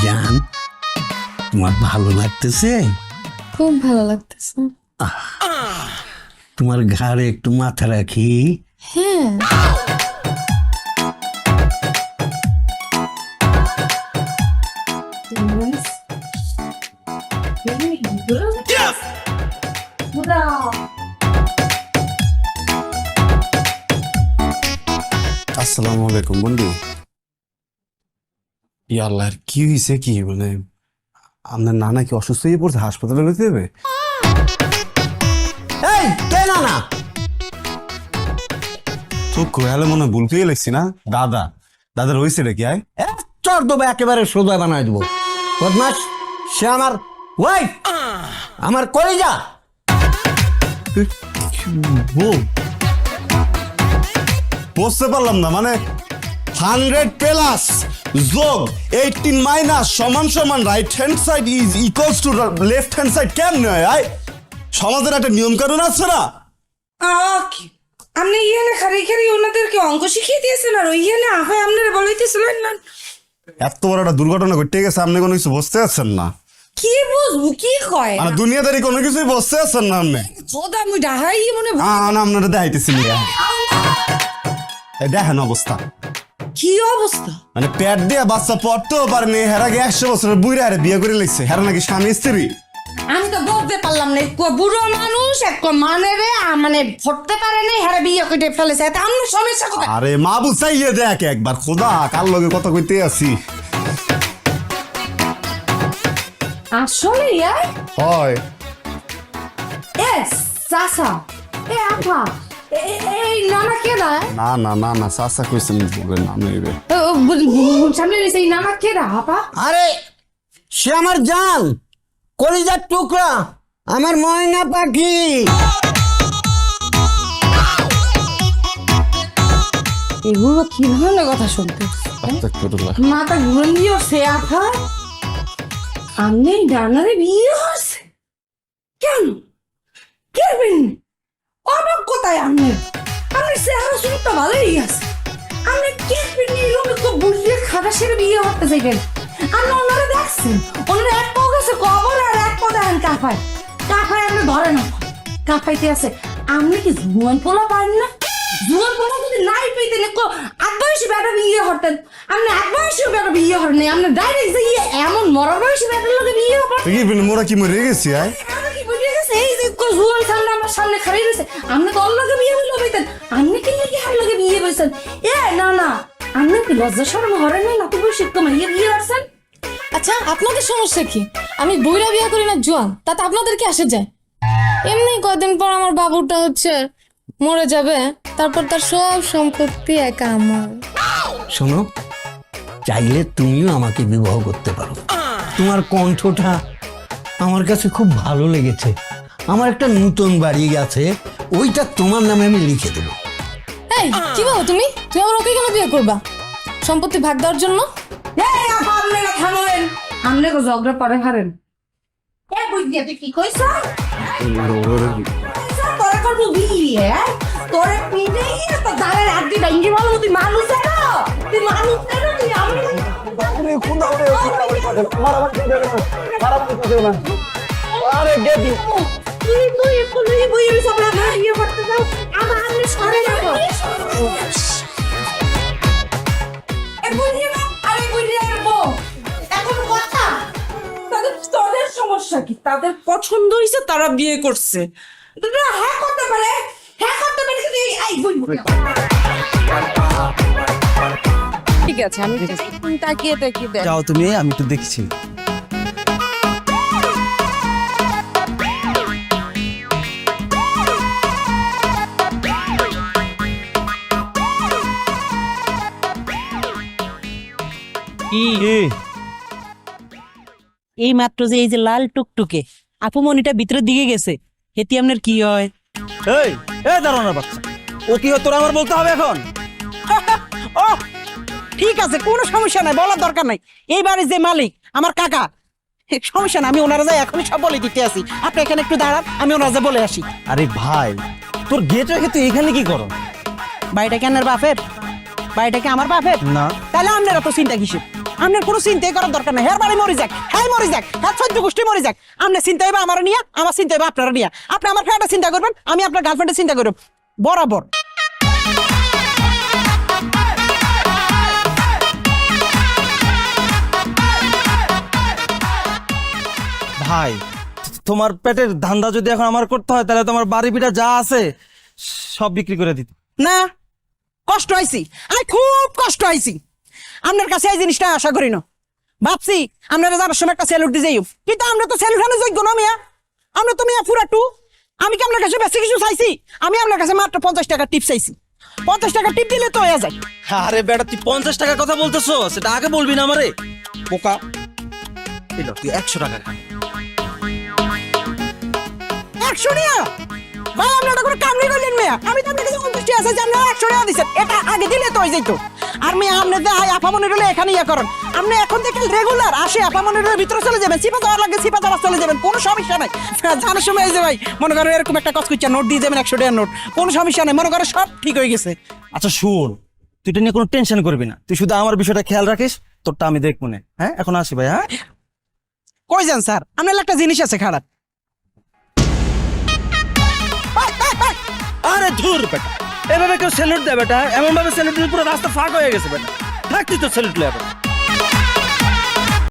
জান, তোমার ভালো লাগতেছে? খুব ভালো লাগতেছে। তোমার ঘাড়ে একটু মাথা রাখি। হ্যাঁ, আসসালামু আলাইকুম বন্ধু। ইয়াল্লাহ, কি হয়েছে? কি মানে আপনার নানা কি অসুস্থ হয়ে পড়ছে? হাসপাতালে যেতে হবে? এই কে না চোখ হলে মনে হয় ভুল পেয়ে লাগছি না? দাদা দাদার হয়েছে রে কি? আয় চর দেবো, একেবারে সোজা বানায় দেবো। বদমাস, সে আমার ওয়াইফ, আমার কলিজা। বুঝতে পারলাম না, মানে 100 প্লাস যোগ 18 মাইনাস সমান সমান right hand side is equals to left hand side কেমন হয়? আয় সমাজের একটা নিয়ম কানুন আছে না? আপনি ইহানে খারি খারি ওনাদেরকে অঙ্ক শিখিয়ে দিয়েছেন আর ওইখানে আহে আপনারা বলাইতেছিলেন না। এত বড় একটা দুর্ঘটনা ঘটে গেছে, আপনি কোনো কিছু বুঝতে পারছেন না? কি বুঝবো, কি কয় মানে দুনিয়াদারি কোনো কিছুই বুঝতে পারছেন না আপনি? খোদা আমি ডাহাই মনে আপনারা দেখাইতেছি দেখেন অবস্থা। কি অবস্থা? মানে পেট দিয়ে বাচ্চা পড়তেও পারেনি, হের আগে 100 বছরের বুড়া হারে বিয়ে করে লিখছে। হেরা নাকি স্বামী স্ত্রী। আমি তো বলতে পারলাম না, এক বুড়ো মানুষ এক মানে রে মানে ভরতে পারে না, হারে বিয়ে করে ফেলেছে। এটা আমার সমস্যা কোথায়? আরে মা বুঝাইয়ে দেখ একবার, খোদা কার লগে কথা কইতে আছি। আসলে হয় এ সাসা এ আপা এই নানা কে না না না না না, চাচা কইছেন নাম নেবে। সামনে এই নানা কে না আপা? আরে সে আমার জান, কলিজার টুকরা, আমার ময়না পাখি। এগুলো কি ধরনের কথা শুনতে? মাথা ঘুরে নিয়ে সে আপা আপনি ডানারে বিয়ে হচ্ছে কেন? কেবেন অবাক কোথায় আপনি? আপনি চেহারা শুনতে ভালোই আছে। আপনি কেবেন এরকম তো বুঝিয়ে খাটা সেরে বিয়ে হতে চাইবেন? আপনি ওনারা দেখছেন, ওনারা এক পাও গেছে কবর আর এক পাও দেখেন কাঁপায় কাঁপায়। আপনি ধরেন কাঁপাইতে আছে। আপনি কি জুয়ান পোলা পান না? জুয়ান পোলা যদি নাই পেতেন আট বয়সী বেটা বিয়ে হতেন। আপনি এক বয়সী বেটা বিয়ে হন নাই, আপনি ডাইরেক্ট যে এমন মরা বয়সী বেটার লোকে বিয়ে হবেন। তুই কি মোরা কি মরে গেছি? আয় আমি কি বুঝে গেছে এই যে জুয়ান সামনে আমার সামনে খাড়ি রয়েছে, আপনি তো ওর লোকে বিয়ে হইলো পেতেন। আপনি কি নাকি হার লোকে বিয়ে হয়েছেন? এ না না, আপনি কি লজ্জা শরম হরেন নাই? নাকি বয়সী মাইয়ে বিয়ে হচ্ছেন? আচ্ছা আপনাদের সমস্যা কি? আমি বুইড়া বিয়ে করি না জোয়ান, তাতে আপনাদের কি আসে যায়? এমনি কদিন পর আমার বাবুটা হচ্ছে মরে যাবে, তারপর তার সব সম্পত্তি একা আমার। শোনো, চাইলে তুমিও আমাকে বিবাহ করতে পারো। তোমার কণ্ঠটা আমার কাছে খুব ভালো লেগেছে। আমার একটা নতুন বাড়ি আছে, ওইটা তোমার নামে আমি লিখে দেবো। এই কি বলো তুমি? তুমি আবার ওকে কেন বিয়ে করবা? সম্পত্তি ভাগ দেওয়ার জন্য? এই আপা আপনারা থামেন, আপনি তো ঝগড়া পরে হারেন। এ বুঝিয়ে তুই কি কইছ? তোরে করবো বিয়ে, তোরে পিঠে গিয়ে তো দাঁড়ের আড্ডি ভাঙ্গি বলো তুই মানুষ জানো? তুই মানুষ জানো? তুই আমি আরে গেদি তুই তুই তুই বই সব বিয়ে করতে যাও, আমার আমি সরে যাব। এ বুঝিয়ে না, আরে বুঝিয়ে বউ এখন কথা তাদের সমস্যা কি? তাদের পছন্দ হয়েছে, তারা বিয়ে করছে। হ্যাঁ করতে পারে, হ্যাঁ করতে পারে, কিন্তু এই ঠিক আছে, আমি তাকিয়ে তাকিয়ে দেখ। যাও তুমি, আমি একটু দেখছি। এই মাত্র যে এই যে লাল টুকটুকে আপুমনিটা ভিতরের দিকে গেছে, হেতি আপনার কি হয়? এই এই দাঁড়ানোর বাচ্চা, ও কি হয় তোর আমার বলতে হবে এখন? ও ঠিক আছে, কোনো সমস্যা নাই, বলার দরকার নাই। এই বাড়ির যে মালিক আমার কাকা, সমস্যা না, আমি ওনারা যাই এখনই সব বলে দিতে আসি। আপনি এখানে একটু দাঁড়ান, আমি ওনারা যা বলে আসি। আরে ভাই, তোর গেট রেখে তুই এখানে কি করো? বাড়িটা কি আমার বাপের? বাড়িটা কি আমার বাপের? না। তাহলে আপনারা তো চিন্তা কিসের? আপনার কোনো চিন্তাই করার দরকার নাই। হ্যাঁ বাড়ি মরে যাক, হ্যাঁ মরে যাক, হ্যাঁ 14 গোষ্ঠী মরে যাক, আপনার চিন্তা হবে আমার নিয়ে, আমার চিন্তা হবে আপনারা নিয়ে। আপনি আমার ফ্রেন্ডের চিন্তা করবেন, আমি আপনার গার্লফ্রেন্ডের চিন্তা করব বরাবর। ভাই তোমার পেটের ধান্দা যদি এখন আমার করতে হয় তাহলে তোমার বাড়ি পিঠা যা আছে সব বিক্রি করে দিত। না কষ্ট হয়েছি, আমি খুব কষ্ট হয়েছি। আপনার কাছে এই জিনিসটা আশা করি না। ভাবছি আপনারা যাবার সময় একটা স্যালুট দিয়ে যাই, কিন্তু আমরা তো স্যালুট আনে যোগ্য না মিয়া। আমরা তো মিয়া পুরা টু। আমি কি আপনার কাছে বেশি কিছু চাইছি? আমি আপনার কাছে মাত্র 50 টাকা টিপ চাইছি। 50 টাকা টিপ দিলে তো হয়ে যায়। আরে বেটা তুই 50 টাকার কথা বলতেছো, সেটা আগে বলবি না আমারে পোকা। এলো তুই 100 টাকা খা। 100 টাকা ভাই, আপনারা কোনো কাম নেই করলেন মিয়া। আমি তো আপনার কাছে 50 টাকা আছে, আপনারা 100 টাকা দিচ্ছেন, এটা আগে দিলে তো হয়ে যেত। আর মিয়া আপনি আপামনির হলে এখানে ইয়া করেন। আপনি এখন থেকে রেগুলার আসে আপামনির ভিতরে চলে যাবেন, সিপা যাওয়ার লাগে সিপা যাওয়ার চলে যাবেন, কোনো সমস্যা নাই। জানার সময় এই যে ভাই মনে করেন এরকম একটা কাজ করছে, নোট দিয়ে যাবেন 100 টাকার নোট, কোনো সমস্যা নাই, মনে করেন সব ঠিক হয়ে গেছে। আচ্ছা শুন, তুই এটা নিয়ে কোনো টেনশন করবি না, তুই শুধু আমার বিষয়টা খেয়াল রাখিস, তোরটা আমি দেখবো না। হ্যাঁ এখন আসি ভাই। হ্যাঁ কই যান স্যার, আপনার একটা জিনিস আছে খারাপ। আরে ধুর বেটা, এভাবে কেউ স্যালুট দেয় বেটা? এমন ভাবে স্যালুট দিলে পুরো রাস্তা ফাঁক হয়ে গেছে বেটা। থাক তুই তো স্যালুট লে বেটা।